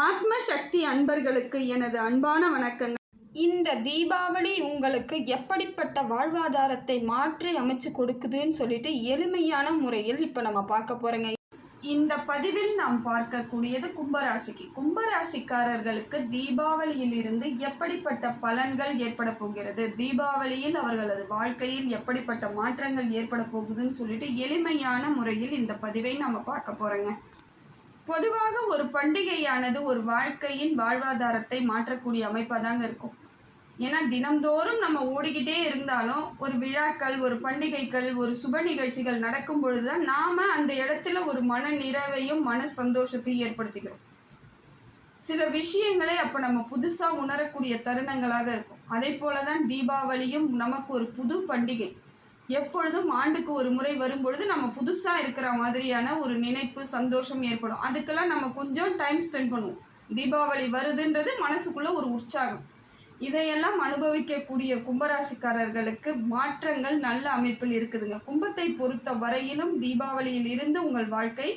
ஆத்ம சக்தி அன்பர்களுக்கு எனது அன்பான வணக்கங்கள். இந்த தீபாவளி உங்களுக்கு எப்படிப்பட்ட வாழ்வாதாரத்தை மாற்றி அமைச்சு கொடுக்குதுன்னு சொல்லிட்டு எளிமையான முறையில் இப்போ நம்ம பார்க்க போகிறோங்க. இந்த பதிவில் நாம் பார்க்கக்கூடியது கும்பராசிக்காரர்களுக்கு தீபாவளியிலிருந்து எப்படிப்பட்ட பலன்கள் ஏற்பட போகிறது, தீபாவளியில் அவர்களது வாழ்க்கையில் எப்படிப்பட்ட மாற்றங்கள் ஏற்பட போகுதுன்னு சொல்லிட்டு எளிமையான முறையில் இந்த பதிவை நம்ம பார்க்க போகிறோங்க. பொதுவாக ஒரு பண்டிகையானது ஒரு வாழ்க்கையின் வாழ்வாதாரத்தை மாற்றக்கூடிய அமைப்பாக தாங்க இருக்கும். ஏன்னா தினம்தோறும் நம்ம ஓடிக்கிட்டே இருந்தாலும் ஒரு விழாக்கள், ஒரு பண்டிகைகள், ஒரு சுப நிகழ்ச்சிகள் நடக்கும் பொழுது தான் நாம் அந்த இடத்துல ஒரு மன நிறைவையும் மன சந்தோஷத்தையும் ஏற்படுத்திக்கிறோம். சில விஷயங்களை அப்போ நம்ம புதுசாக உணரக்கூடிய தருணங்களாக இருக்கும். அதே போல தான் தீபாவளியும் நமக்கு ஒரு புது பண்டிகை. எப்பொழுதும் ஆண்டுக்கு ஒரு முறை வரும்பொழுது நம்ம புதுசாக இருக்கிற மாதிரியான ஒரு நினைப்பு, சந்தோஷம் ஏற்படும். அதுக்கெல்லாம் நம்ம கொஞ்சம் டைம் ஸ்பெண்ட் பண்ணுவோம். தீபாவளி வருதுன்றது மனசுக்குள்ளே ஒரு உற்சாகம். இதையெல்லாம் அனுபவிக்கக்கூடிய கும்பராசிக்காரர்களுக்கு மாற்றங்கள் நல்ல அமைப்பில் இருக்குதுங்க. கும்பத்தை பொறுத்த வரையிலும் தீபாவளியில் இருந்து உங்கள் வாழ்க்கை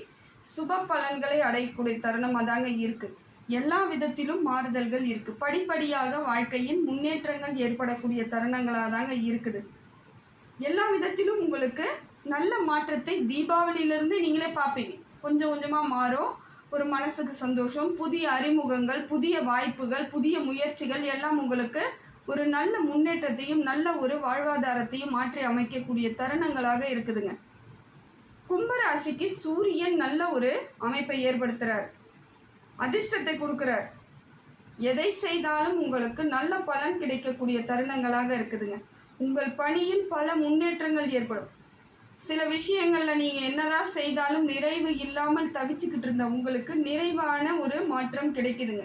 சுப பலன்களை அடையக்கூடிய தருணமாக தாங்க இருக்குது. எல்லா விதத்திலும் மாறுதல்கள் இருக்குது. படிப்படியாக வாழ்க்கையின் முன்னேற்றங்கள் ஏற்படக்கூடிய தருணங்களாக தாங்க இருக்குது. எல்லா விதத்திலும் உங்களுக்கு நல்ல மாற்றத்தை தீபாவளியிலிருந்து நீங்களே பார்ப்பீங்க. கொஞ்சம் கொஞ்சமாக மாறும். ஒரு மனசுக்கு சந்தோஷம், புதிய அறிமுகங்கள், புதிய வாய்ப்புகள், புதிய முயற்சிகள் எல்லாம் உங்களுக்கு ஒரு நல்ல முன்னேற்றத்தையும் நல்ல ஒரு வாழ்வாதாரத்தையும் மாற்றி அமைக்கக்கூடிய தருணங்களாக இருக்குதுங்க. கும்பராசிக்கு சூரியன் நல்ல ஒரு அமைப்பை ஏற்படுத்துகிறார், அதிர்ஷ்டத்தை கொடுக்குறார். எதை செய்தாலும் உங்களுக்கு நல்ல பலன் கிடைக்கக்கூடிய தருணங்களாக இருக்குதுங்க. உங்கள் பணியில் பல முன்னேற்றங்கள் ஏற்படும். சில விஷயங்களில் நீங்கள் என்னதான் செய்தாலும் நிறைவு இல்லாமல் தவிச்சுக்கிட்டு இருந்த உங்களுக்கு நிறைவான ஒரு மாற்றம் கிடைக்குதுங்க.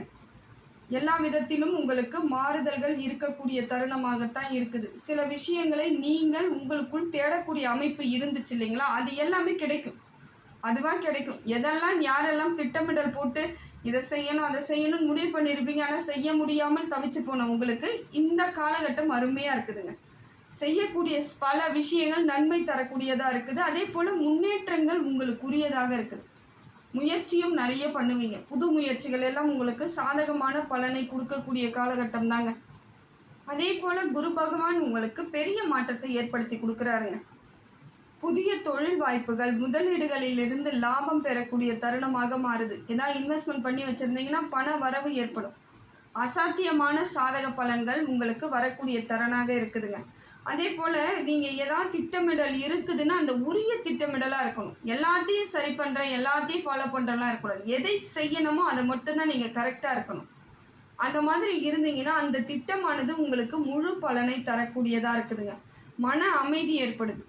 எல்லா விதத்திலும் உங்களுக்கு மாறுதல்கள் இருக்கக்கூடிய தருணமாகத்தான் இருக்குது. சில விஷயங்களை நீங்கள் உங்களுக்குள் தேடக்கூடிய அமைப்பு இருந்துச்சு இல்லைங்களா, அது எல்லாமே கிடைக்கும். அதுவாக கிடைக்கும். எதெல்லாம் யாரெல்லாம் திட்டமிடல் போட்டு இதை செய்யணும் அதை செய்யணும்னு முடிவு பண்ணியிருப்பீங்க, ஆனால் செய்ய முடியாமல் தவிச்சு போன உங்களுக்கு இந்த காலகட்டம் அருமையாக இருக்குதுங்க. செய்யக்கூடிய பல விஷயங்கள் நன்மை தரக்கூடியதாக இருக்குது. அதே போல் முன்னேற்றங்கள் உங்களுக்குரியதாக இருக்குது. முயற்சியும் நிறைய பண்ணுவீங்க. புது முயற்சிகள் எல்லாம் உங்களுக்கு சாதகமான பலனை கொடுக்கக்கூடிய காலகட்டம் தாங்க. அதே போல் குரு பகவான் உங்களுக்கு பெரிய மாற்றத்தை ஏற்படுத்தி கொடுக்குறாருங்க. புதிய தொழில் வாய்ப்புகள், முதலீடுகளிலிருந்து லாபம் பெறக்கூடிய தருணமாக மாறுது. ஏதாவது இன்வெஸ்ட்மெண்ட் பண்ணி வச்சுருந்தீங்கன்னா பண வரவு ஏற்படும். அசாத்தியமான சாதக பலன்கள் உங்களுக்கு வரக்கூடிய தருணாக இருக்குதுங்க. அதே போல் நீங்கள் ஏதாவது திட்டமிடல் இருக்குதுன்னா அந்த உரிய திட்டமிடலாக இருக்கணும். எல்லாத்தையும் சரி பண்ணுறேன், எல்லாத்தையும் ஃபாலோ பண்ணுறலாம் இருக்கக்கூடாது. எதை செய்யணுமோ அதை மட்டும்தான் நீங்கள் கரெக்டாக இருக்கணும். அந்த மாதிரி இருந்தீங்கன்னா அந்த திட்டமானது உங்களுக்கு முழு பலனை தரக்கூடியதாக இருக்குதுங்க. மன அமைதி ஏற்படுது.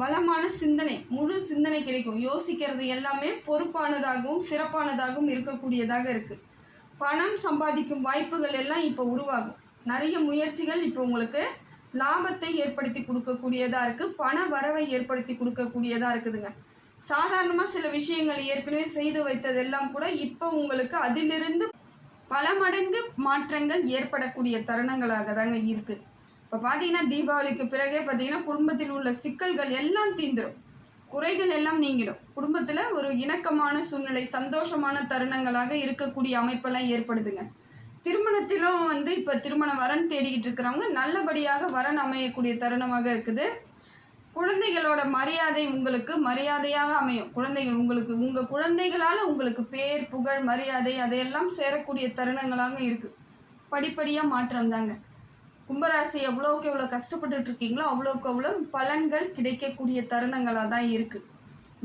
வளமான சிந்தனை, முழு சிந்தனை கிடைக்கும். யோசிக்கிறது எல்லாமே பொறுப்பானதாகவும் சிறப்பானதாகவும் இருக்கக்கூடியதாக இருக்குது. பணம் சம்பாதிக்கும் வாய்ப்புகள் எல்லாம் இப்போ உருவாகும். நிறைய முயற்சிகள் இப்போ உங்களுக்கு லாபத்தை ஏற்படுத்தி கொடுக்கக்கூடியதாக இருக்குது. பண வரவை ஏற்படுத்தி கொடுக்கக்கூடியதாக இருக்குதுங்க. சாதாரணமாக சில விஷயங்கள் ஏற்கனவே செய்து வைத்ததெல்லாம் கூட இப்போ உங்களுக்கு அதிலிருந்து பல மடங்கு மாற்றங்கள் ஏற்படக்கூடிய தருணங்களாக தாங்க இருக்குது. இப்போ பார்த்தீங்கன்னா தீபாவளிக்கு பிறகே பார்த்தீங்கன்னா குடும்பத்தில் உள்ள சிக்கல்கள் எல்லாம் தீந்துடும், குறைகள் எல்லாம் நீங்கிடும். குடும்பத்தில் ஒரு இணக்கமான சூழ்நிலை, சந்தோஷமான தருணங்களாக இருக்கக்கூடிய அமைப்பெல்லாம் ஏற்படுதுங்க. திருமணத்திலும் இப்போ திருமண வரன் தேடிக்கிட்டு இருக்கிறவங்க நல்லபடியாக வரன் அமையக்கூடிய தருணமாக இருக்குது. குழந்தைகளோட மரியாதை உங்களுக்கு மரியாதையாக அமையும். குழந்தைகள் உங்களுக்கு உங்கள் குழந்தைகளால் உங்களுக்கு பேர், புகழ், மரியாதை அதையெல்லாம் சேரக்கூடிய தருணங்களாக இருக்குது. படிப்படியாக மாற்றம் தாங்க. கும்பராசி எவ்வளோக்கு எவ்வளோ கஷ்டப்பட்டுட்டு இருக்கீங்களோ அவ்வளோக்கு அவ்வளோ பலன்கள் கிடைக்கக்கூடிய தருணங்களாக தான் இருக்குது.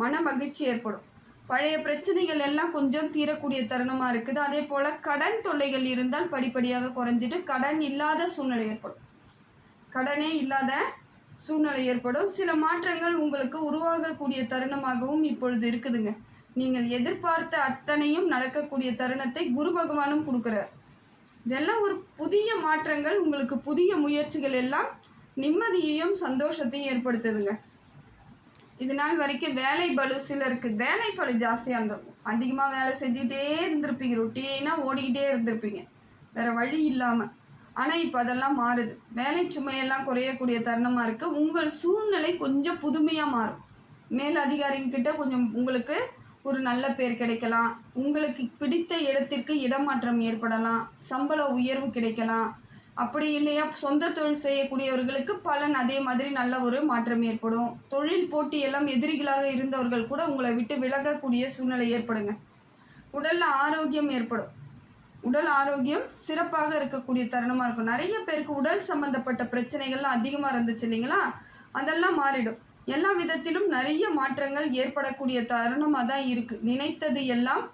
மன மகிழ்ச்சி ஏற்படும். பழைய பிரச்சனைகள் எல்லாம் கொஞ்சம் தீரக்கூடிய தருணமாக இருக்குது. அதே போல் கடன் தொல்லைகள் இருந்தால் படிப்படியாக குறைஞ்சிட்டு கடன் இல்லாத சூழ்நிலை ஏற்படும். கடனே இல்லாத சூழ்நிலை ஏற்படும். சில மாற்றங்கள் உங்களுக்கு உருவாகக்கூடிய தருணமாகவும் இப்பொழுது இருக்குதுங்க. நீங்கள் எதிர்பார்த்த அத்தனையும் நடக்கக்கூடிய தருணத்தை குரு பகவானும் கொடுக்குறார். இதெல்லாம் ஒரு புதிய மாற்றங்கள், உங்களுக்கு புதிய முயற்சிகள் எல்லாம் நிம்மதியையும் சந்தோஷத்தையும் ஏற்படுத்துதுங்க. இது நாள் வரைக்கும் வேலை பளு, சிலருக்கு வேலை பளு ஜாஸ்தியாக இருந்திருக்கும். அதிகமாக வேலை செஞ்சுக்கிட்டே இருந்திருப்பீங்க, ரொட்டீனாக ஓடிக்கிட்டே இருந்திருப்பீங்க வேறு வழி இல்லாமல். ஆனால் இப்போ அதெல்லாம் மாறுது. வேலை சுமையெல்லாம் குறையக்கூடிய தருணமாக இருக்குது. உங்கள் சூழ்நிலை கொஞ்சம் புதுமையாக மாறும். மேல் அதிகாரிங்கிட்ட கொஞ்சம் உங்களுக்கு ஒரு நல்ல பேர் கிடைக்கலாம், உங்களுக்கு பிடித்த இடத்திற்கு இடமாற்றம் ஏற்படலாம், சம்பள உயர்வு கிடைக்கலாம். அப்படி இல்லையா சொந்த தொழில் செய்யக்கூடியவர்களுக்கு பலன் அதே மாதிரி நல்ல ஒரு மாற்றம் ஏற்படும். தொழில் போட்டி எல்லாம் எதிரிகளாக இருந்தவர்கள் கூட உங்களை விட்டு விலகக்கூடிய சூழ்நிலை ஏற்படுங்க. உடல்ல ஆரோக்கியம் ஏற்படும். உடல் ஆரோக்கியம் சிறப்பாக இருக்கக்கூடிய தருணமாக இருக்கும். நிறைய பேருக்கு உடல் சம்பந்தப்பட்ட பிரச்சனைகள்லாம் அதிகமாக இருந்துச்சு இல்லைங்களா, அதெல்லாம் மாறிடும். எல்லா விதத்திலும் நிறைய மாற்றங்கள் ஏற்படக்கூடிய தருணமாக தான் இருக்குது. நினைத்தது எல்லாம்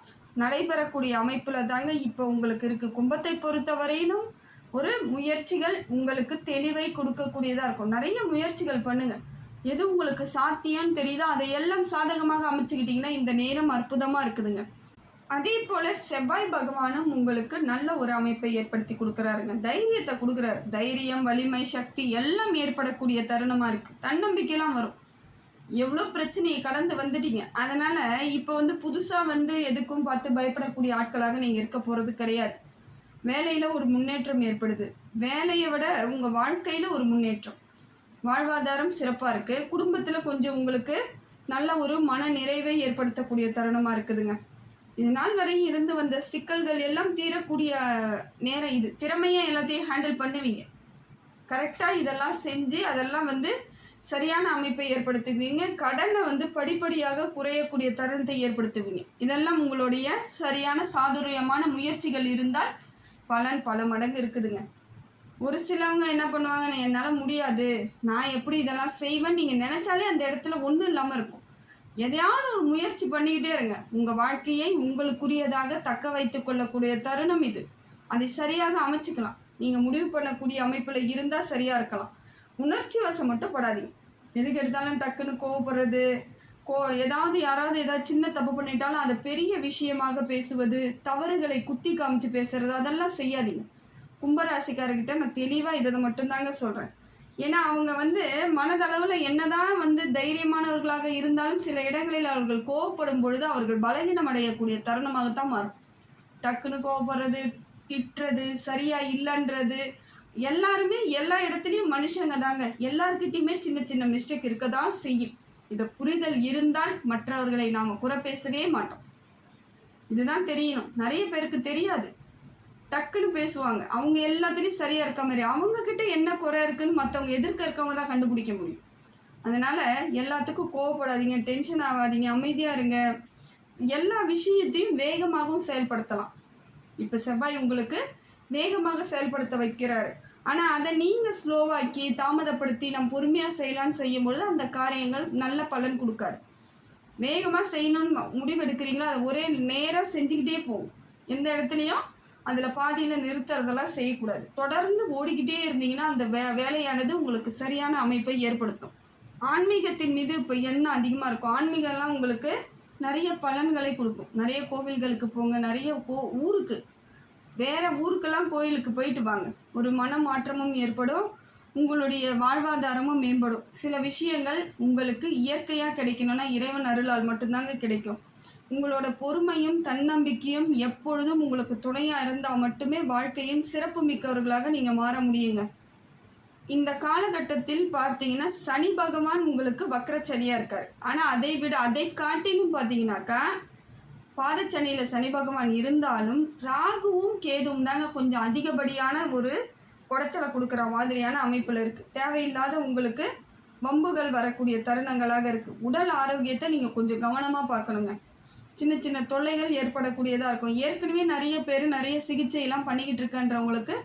நடைபெறக்கூடிய அமைப்பில் தாங்க இப்போ உங்களுக்கு இருக்குது. கும்பத்தை பொறுத்தவரையிலும் ஒரு முயற்சிகள் உங்களுக்கு தெளிவை கொடுக்கக்கூடியதாக இருக்கும். நிறைய முயற்சிகள் பண்ணுங்கள். எது உங்களுக்கு சாத்தியம்னு தெரியுதோ அதையெல்லாம் சாதகமாக அமைச்சுக்கிட்டிங்கன்னா இந்த நேரம் அற்புதமாக இருக்குதுங்க. அதே போல் செவ்வாய் பகவானும் உங்களுக்கு நல்ல ஒரு அமைப்பை ஏற்படுத்தி கொடுக்குறாருங்க. தைரியத்தை கொடுக்குறாரு. தைரியம், வலிமை, சக்தி எல்லாம் ஏற்படக்கூடிய தருணமாக இருக்குது. தன்னம்பிக்கைலாம் வரும். எவ்வளோ பிரச்சனையை கடந்து வந்துட்டீங்க. அதனால் இப்போ புதுசாக எதுக்கும் பார்த்து பயப்படக்கூடிய ஆட்களாக நீங்கள் இருக்க போகிறது கிடையாது. வேலையில் ஒரு முன்னேற்றம் ஏற்படுது. வேலையை விட உங்கள் வாழ்க்கையில் ஒரு முன்னேற்றம். வாழ்வாதாரம் சிறப்பாக இருக்குது. குடும்பத்தில் கொஞ்சம் உங்களுக்கு நல்ல ஒரு மன நிறைவை ஏற்படுத்தக்கூடிய தருணமாக இருக்குதுங்க. இது நாள் வரை இருந்து வந்த சிக்கல்கள் எல்லாம் தீரக்கூடிய நேரம் இது. திறமையாக எல்லாத்தையும் ஹேண்டில் பண்ணுவீங்க. கரெக்டாக இதெல்லாம் செஞ்சு அதெல்லாம் சரியான அமைப்பை ஏற்படுத்துவீங்க. கடனை படிப்படியாக குறையக்கூடிய தருணத்தை ஏற்படுத்துவீங்க. இதெல்லாம் உங்களுடைய சரியான சாதுரியமான முயற்சிகள் இருந்தால் பலன் பல மடங்கு இருக்குதுங்க. ஒரு சிலவங்க என்ன பண்ணுவாங்க, என்னால் முடியாது, நான் எப்படி இதெல்லாம் செய்வேன் நீங்கள் நினச்சாலே அந்த இடத்துல ஒன்றும் இல்லாமல் இருக்கும். எதையாவது ஒரு முயற்சி பண்ணிக்கிட்டே இருங்க. உங்கள் வாழ்க்கையை உங்களுக்குரியதாக தக்க வைத்து கொள்ளக்கூடிய தருணம் இது. அதை சரியாக அமைச்சிக்கலாம். நீங்கள் முடிவு பண்ணக்கூடிய அமைப்பில் இருந்தால் சரியாக இருக்கலாம். உணர்ச்சி வசம் மட்டும் படாதீங்க. எதுக்கு எடுத்தாலும் டக்குன்னு கோவப்படுறது, யாராவது ஏதாவது சின்ன தப்பு பண்ணிட்டாலும் அதை பெரிய விஷயமாக பேசுவது, தவறுகளை குத்தி காமிச்சு பேசுறது, அதெல்லாம் செய்யாதீங்க. கும்பராசிக்காரர்கிட்ட நான் தெளிவாக இதை மட்டும்தாங்க சொல்கிறேன். ஏன்னா அவங்க மனதளவில் என்னதான் தைரியமானவர்களாக இருந்தாலும் சில இடங்களில் அவர்கள் கோவப்படும் பொழுது அவர்கள் பலகீனம் அடையக்கூடிய தருணமாகத்தான் மாறும். டக்குன்னு கோவப்படுறது, திட்டுறது, சரியா இல்லைன்றது, எல்லாருமே எல்லா இடத்துலையும் மனுஷங்க தாங்க. எல்லார்கிட்டையுமே சின்ன சின்ன மிஸ்டேக் இருக்க தான் செய்யும். இதை புரிதல் இருந்தால் மற்றவர்களை நாம் குறை பேசவே மாட்டோம். இதுதான் தெரியணும். நிறைய பேருக்கு தெரியாது. டக்குன்னு பேசுவாங்க. அவங்க எல்லாத்துலேயும் சரியாக இருக்க மாதிரி அவங்கக்கிட்ட என்ன குறை இருக்குன்னு மற்றவங்க எதிர்க்க இருக்கவங்க தான் கண்டுபிடிக்க முடியும். அதனால் எல்லாத்துக்கும் கோவப்படாதீங்க, டென்ஷன் ஆகாதீங்க, அமைதியாக இருங்க. எல்லா விஷயத்தையும் வேகமாகவும் செயல்படுத்தலாம். இப்போ செவ்வாய் உங்களுக்கு வேகமாக செயல்படுத்த வைக்கிறாரு. ஆனால் அதை நீங்கள் ஸ்லோவாக்கி தாமதப்படுத்தி நம்ம பொறுமையாக செய்யலான்னு செய்யும்பொழுது அந்த காரியங்கள் நல்ல பலன் கொடுக்காது. வேகமாக செய்யணும்னு முடிவெடுக்கிறீங்களா, அதை ஒரே நேராக செஞ்சுக்கிட்டே போகும். எந்த இடத்துலையும் அதில் பாதியில் நிறுத்துறதெல்லாம் செய்யக்கூடாது. தொடர்ந்து ஓடிக்கிட்டே இருந்தீங்கன்னா அந்த வேலையானது உங்களுக்கு சரியான அமைப்பை ஏற்படுத்தும். ஆன்மீகத்தின் மீது இப்போ எண்ணம் அதிகமாக இருக்கும். ஆன்மீகம்லாம் உங்களுக்கு நிறைய பலன்களை கொடுக்கும். நிறைய கோவில்களுக்கு போங்க, நிறைய ஊருக்கு வேறு ஊருக்கெல்லாம் கோயிலுக்கு போயிட்டு வாங்க. ஒரு மன மாற்றமும் ஏற்படும், உங்களுடைய வாழ்வாதாரமும் மேம்படும். சில விஷயங்கள் உங்களுக்கு இயற்கையாக கிடைக்கணும்னா இறைவன் அருளால் மட்டும்தாங்க கிடைக்கும். உங்களோட பொறுமையும் தன்னம்பிக்கையும் எப்பொழுதும் உங்களுக்கு துணையாக இருந்தால் மட்டுமே வாழ்க்கையின் சிறப்பு மிக்கவர்களாக நீங்கள் மாற முடியுங்க. இந்த காலகட்டத்தில் பார்த்தீங்கன்னா சனி பகவான் உங்களுக்கு வக்ரச்சனியாக இருக்கார். ஆனால் அதை காட்டிலும் பார்த்தீங்கன்னாக்கா பாதச்சனியில் சனி பகவான் இருந்தாலும் ராகுவும் கேதுவும் தாங்க கொஞ்சம் அதிகப்படியான ஒரு குடைச்சலை கொடுக்குற மாதிரியான அமைப்பில் இருக்குது. தேவையில்லாத உங்களுக்கு வம்புகள் வரக்கூடிய தருணங்களாக இருக்குது. உடல் ஆரோக்கியத்தை நீங்கள் கொஞ்சம் கவனமாக பார்க்கணுங்க. சின்ன சின்ன தொல்லைகள் ஏற்படக்கூடியதாக இருக்கும். ஏற்கனவே நிறைய பேர் நிறைய சிகிச்சையெல்லாம் பண்ணிக்கிட்டு இருக்கன்றவங்களுக்கு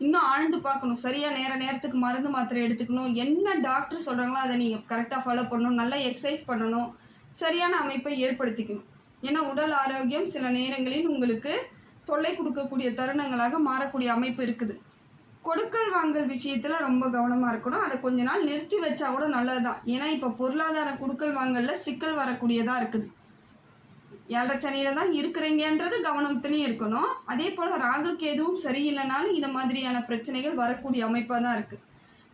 இன்னும் ஆழ்ந்து பார்க்கணும். சரியாக நேரத்துக்கு மருந்து மாத்திரை எடுத்துக்கணும். என்ன டாக்டர் சொல்கிறாங்களோ அதை நீங்கள் கரெக்டாக ஃபாலோ பண்ணணும். நல்லா எக்ஸசைஸ் பண்ணணும். சரியான அமைப்பை ஏற்படுத்திக்கணும். ஏன்னா உடல் ஆரோக்கியம் சில நேரங்களில் உங்களுக்கு தொல்லை கொடுக்கக்கூடிய தருணங்களாக மாறக்கூடிய அமைப்பு இருக்குது. கொடுக்கல் வாங்கல் விஷயத்தில் ரொம்ப கவனமாக இருக்கணும். அதை கொஞ்ச நாள் நிறுத்தி வச்சா கூட நல்லது தான். ஏன்னா இப்போ பொருளாதார கொடுக்கல் வாங்கலில் சிக்கல் வரக்கூடியதாக இருக்குது. 7 சனியில் தான் இருக்கிறீங்கன்றது கவனத்துலேயும் இருக்கணும். அதே போல் ராகு கேதுவும் சரியில்லைனாலும் இந்த மாதிரியான பிரச்சனைகள் வரக்கூடிய அமைப்பாக தான் இருக்குது.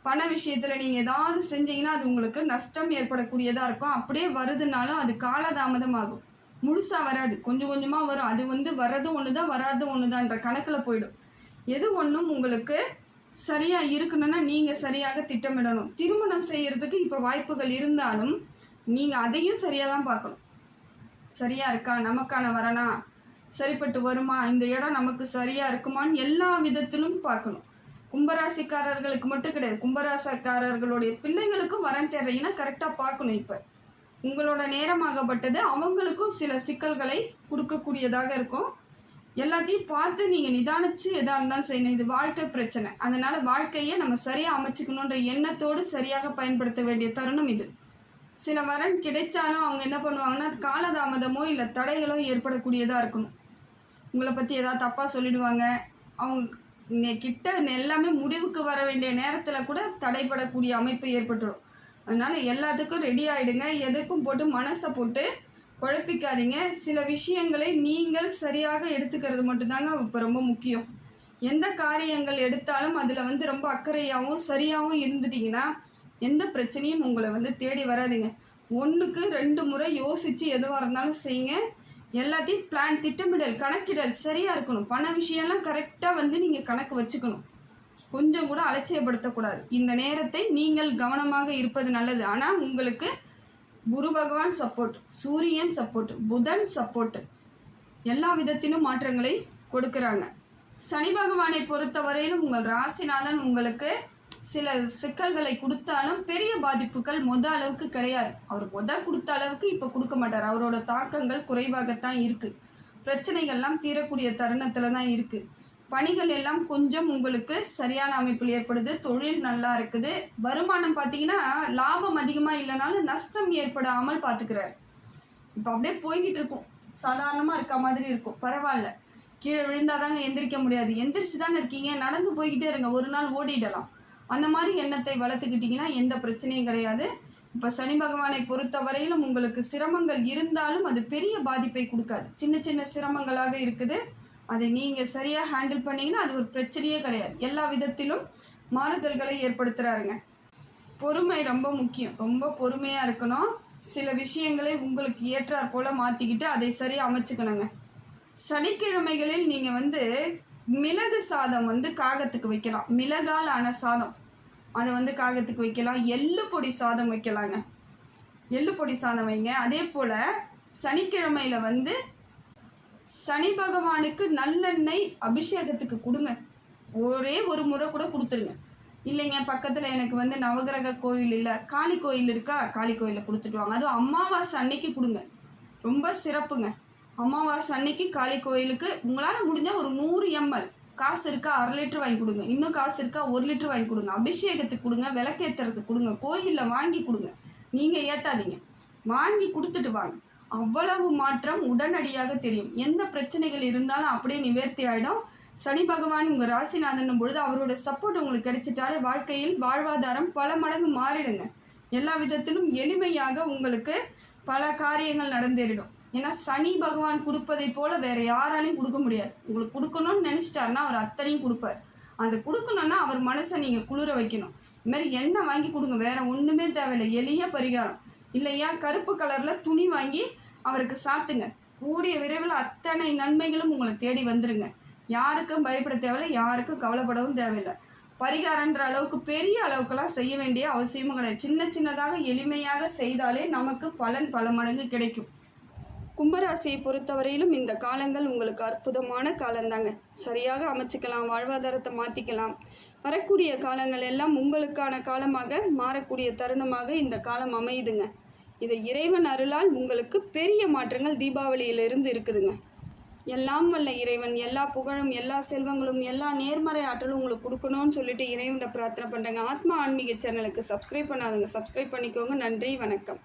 பண விஷயத்தில் நீங்கள் ஏதாவது செஞ்சீங்கன்னா அது உங்களுக்கு நஷ்டம் ஏற்படக்கூடியதாக இருக்கும். அப்படியே வருதுனாலும் அது காலதாமதமாகும். முழுசாக வராது, கொஞ்சம் கொஞ்சமாக வரும். அது வர்றது ஒன்று தான், வராது ஒன்று தான்ற கணக்கில் போயிடும். எது ஒன்றும் உங்களுக்கு சரியாக இருக்கணும்னா நீங்கள் சரியாக திட்டமிடணும். திருமணம் செய்கிறதுக்கு இப்போ வாய்ப்புகள் இருந்தாலும் நீங்கள் அதையும் சரியாக தான் பார்க்கணும். சரியாக இருக்கா, நமக்கான வரனா, சரிப்பட்டு வருமா, இந்த இடம் நமக்கு சரியாக இருக்குமான்னு எல்லா விதத்திலும் பார்க்கணும். கும்பராசிக்காரர்களுக்கு மட்டும் கிடையாது, கும்பராசிக்காரர்களுடைய பிள்ளைகளுக்கும் வரன் தேடுறீங்கன்னா கரெக்டாக பார்க்கணும். இப்போ உங்களோட நேரமாகப்பட்டது அவங்களுக்கும் சில சிக்கல்களை கொடுக்கக்கூடியதாக இருக்கும். எல்லாத்தையும் பார்த்து நீங்கள் நிதானித்து எதாக இருந்தாலும் செய்யணும். இது வாழ்க்கை பிரச்சனை. அதனால் வாழ்க்கையை நம்ம சரியாக அமைச்சிக்கணுன்ற எண்ணத்தோடு சரியாக பயன்படுத்த வேண்டிய தருணம் இது. சில வரன் கிடைச்சாலும் அவங்க என்ன பண்ணுவாங்கன்னா காலதாமதமோ இல்லை தடைகளோ ஏற்படக்கூடியதாக இருக்கணும். உங்களை பற்றி ஏதாவது தப்பாக சொல்லிடுவாங்க. அவங்க கிட்ட எல்லாமே முடிவுக்கு வர வேண்டிய நேரத்தில் கூட தடைப்படக்கூடிய அமைப்பு ஏற்பட்டுடும். அதனால் எல்லாத்துக்கும் ரெடி ஆகிடுங்க. எதுக்கும் போட்டு மனசை போட்டு குழப்பிக்காதீங்க. சில விஷயங்களை நீங்கள் சரியாக எடுத்துக்கிறது மட்டும்தாங்க இப்போ ரொம்ப முக்கியம். எந்த காரியங்கள் எடுத்தாலும் அதில் ரொம்ப அக்கறையாகவும் சரியாகவும் இருந்துட்டிங்கன்னா எந்த பிரச்சனையும் உங்களை தேடி வராதுங்க. 1க்கு 2 முறை யோசித்து எதுவாக இருந்தாலும் செய்யுங்க. எல்லாத்தையும் பிளான், திட்டமிடல், கணக்கிடல் சரியாக இருக்கணும். பண விஷயம்லாம் கரெக்டாக நீங்கள் கணக்கு வச்சுக்கணும். கொஞ்சம் கூட அலட்சியப்படுத்தக்கூடாது. இந்த நேரத்தை நீங்கள் கவனமாக இருப்பது நல்லது. ஆனால் உங்களுக்கு குரு பகவான் சப்போர்ட், சூரியன் சப்போர்ட், புதன் சப்போர்ட், எல்லா விதத்திலும் மாற்றங்களை கொடுக்குறாங்க. சனி பகவானை பொறுத்தவரையிலும் உங்கள் ராசிநாதன் உங்களுக்கு சில சிக்கல்களை கொடுத்தாலும் பெரிய பாதிப்புகள் அளவுக்கு கிடையாது. அவர் கொடுத்த அளவுக்கு இப்போ கொடுக்க மாட்டார். அவரோட தாக்கங்கள் குறைவாகத்தான் இருக்குது. பிரச்சனைகள்லாம் தீரக்கூடிய தருணத்தில் தான் இருக்குது. பணிகள் எல்லாம் கொஞ்சம் உங்களுக்கு சரியான அமைப்பில் ஏற்படுது. தொழில் நல்லா இருக்குது. வருமானம் பார்த்தீங்கன்னா லாபம் அதிகமாக இல்லைனாலும் நஷ்டம் ஏற்படாமல் பார்த்துக்கிறார். இப்போ அப்படியே போய்கிட்டு இருக்கும். சாதாரணமாக இருக்க மாதிரி இருக்கும். பரவாயில்ல, கீழே விழுந்தாதாங்க எந்திரிக்க முடியாது, எந்திரிச்சு தானே இருக்கீங்க, நடந்து போய்கிட்டே இருங்க, ஒரு நாள் ஓடிடலாம். அந்த மாதிரி எண்ணத்தை வளர்த்துக்கிட்டிங்கன்னா எந்த பிரச்சனையும் கிடையாது. இப்போ சனி பகவானை பொறுத்தவரையிலும் உங்களுக்கு சிரமங்கள் இருந்தாலும் அது பெரிய பாதிப்பை கொடுக்காது. சின்ன சின்ன சிரமங்களாக இருக்குது. அதை நீங்கள் சரியாக ஹேண்டில் பண்ணிங்கன்னா அது ஒரு பிரச்சனையே கிடையாது. எல்லா விதத்திலும் மாறுதல்களை ஏற்படுத்துகிறாருங்க. பொறுமை ரொம்ப முக்கியம். ரொம்ப பொறுமையாக இருக்கணும். சில விஷயங்களை உங்களுக்கு ஏற்றாற் போல் மாற்றிக்கிட்டு அதை சரியாக அமைச்சுக்கணுங்க. சனிக்கிழமைகளில் நீங்கள் மிளகு சாதம் காகத்துக்கு வைக்கலாம். மிளகால் ஆன சாதம் அதை காகத்துக்கு வைக்கலாம். எள்ளு பொடி சாதம் வைக்கலாங்க. எள்ளு பொடி சாதம் வைங்க. அதே போல் சனிக்கிழமையில் சனி பகவானுக்கு நல்லெண்ணெய் அபிஷேகத்துக்கு கொடுங்க. ஒரே ஒரு முறை கூட கொடுத்துருங்க. இல்லைங்க பக்கத்தில் எனக்கு நவகிரக கோயில் இல்லை, காளி கோயில் இருக்கா, காளி கோயிலில் கொடுத்துட்டு வாங்க. அதுவும் அமாவாசை அன்னைக்கு கொடுங்க. ரொம்ப சிறப்புங்க. அமாவாசை அன்னைக்கு காளி கோயிலுக்கு உங்களால் முடிஞ்சால் ஒரு 100 ml காசு இருக்கா 1/2 லிட்டர் வாங்கி கொடுங்க. இன்னும் காசு இருக்கா 1 லிட்டர் வாங்கி கொடுங்க. அபிஷேகத்துக்கு கொடுங்க, விளக்கேற்றுறதுக்கு கொடுங்க. கோயிலில் வாங்கி கொடுங்க. நீங்கள் ஏற்றாதீங்க, வாங்கி கொடுத்துட்டு வாங்க. அவ்வளவு மாற்றம் உடனடியாக தெரியும். எந்த பிரச்சனைகள் இருந்தாலும் அப்படியே நிவர்த்தி ஆகிடும். சனி பகவான் உங்கள் ராசிநாதன் பொழுது அவரோட சப்போர்ட் உங்களுக்கு கிடைச்சிட்டாலே வாழ்க்கையில் வாழ்வாதாரம் பல மடங்கு மாறிடுங்க. எல்லா விதத்திலும் எளிமையாக உங்களுக்கு பல காரியங்கள் நடந்தேறிடும். ஏன்னா சனி பகவான் கொடுப்பதை போல் வேறு யாராலையும் கொடுக்க முடியாது. உங்களுக்கு கொடுக்கணும்னு நினச்சிட்டாருன்னா அவர் அத்தனையும் கொடுப்பார். அந்த கொடுக்கணுன்னா அவர் மனசை நீங்கள் குளிர வைக்கணும். இதுமாதிரி எண்ணெய் வாங்கி கொடுங்க, வேறு ஒன்றுமே தேவையில்லை. எளிய பரிகாரம். இல்லையா கருப்பு கலரில் துணி வாங்கி அவருக்கு சாத்துங்க. கூடிய விரைவில் அத்தனை நன்மைகளும் உங்களை தேடி வந்துடுங்க. யாருக்கும் பயப்பட தேவையில்லை, யாருக்கும் கவலைப்படவும் தேவையில்லை. பரிகாரன்ற அளவுக்கு பெரிய அளவுக்கெல்லாம் செய்ய வேண்டிய அவசியமும் கிடையாது. சின்ன சின்னதாக எளிமையாக செய்தாலே நமக்கு பலன் பல மடங்கு கிடைக்கும். கும்பராசியை பொறுத்தவரையிலும் இந்த காலங்கள் உங்களுக்கு அற்புதமான காலந்தாங்க. சரியாக அமைச்சிக்கலாம், வாழ்வாதாரத்தை மாற்றிக்கலாம். வரக்கூடிய காலங்கள் எல்லாம் உங்களுக்கான காலமாக மாறக்கூடிய தருணமாக இந்த காலம் அமையுதுங்க. இதை இறைவன் அருளால் உங்களுக்கு பெரிய மாற்றங்கள் தீபாவளியிலிருந்து இருக்குதுங்க. எல்லாம் வல்ல இறைவன் எல்லா புகழும், எல்லா செல்வங்களும், எல்லா நேர்மறை ஆற்றலும் உங்களுக்கு கொடுக்கணும்னு சொல்லிட்டு இறைவனை பிரார்த்தனை பண்ணுறேங்க. ஆத்மா ஆன்மீக சேனலுக்கு சப்ஸ்கிரைப் பண்ணாதுங்க, சப்ஸ்கிரைப் பண்ணிக்கோங்க. நன்றி, வணக்கம்.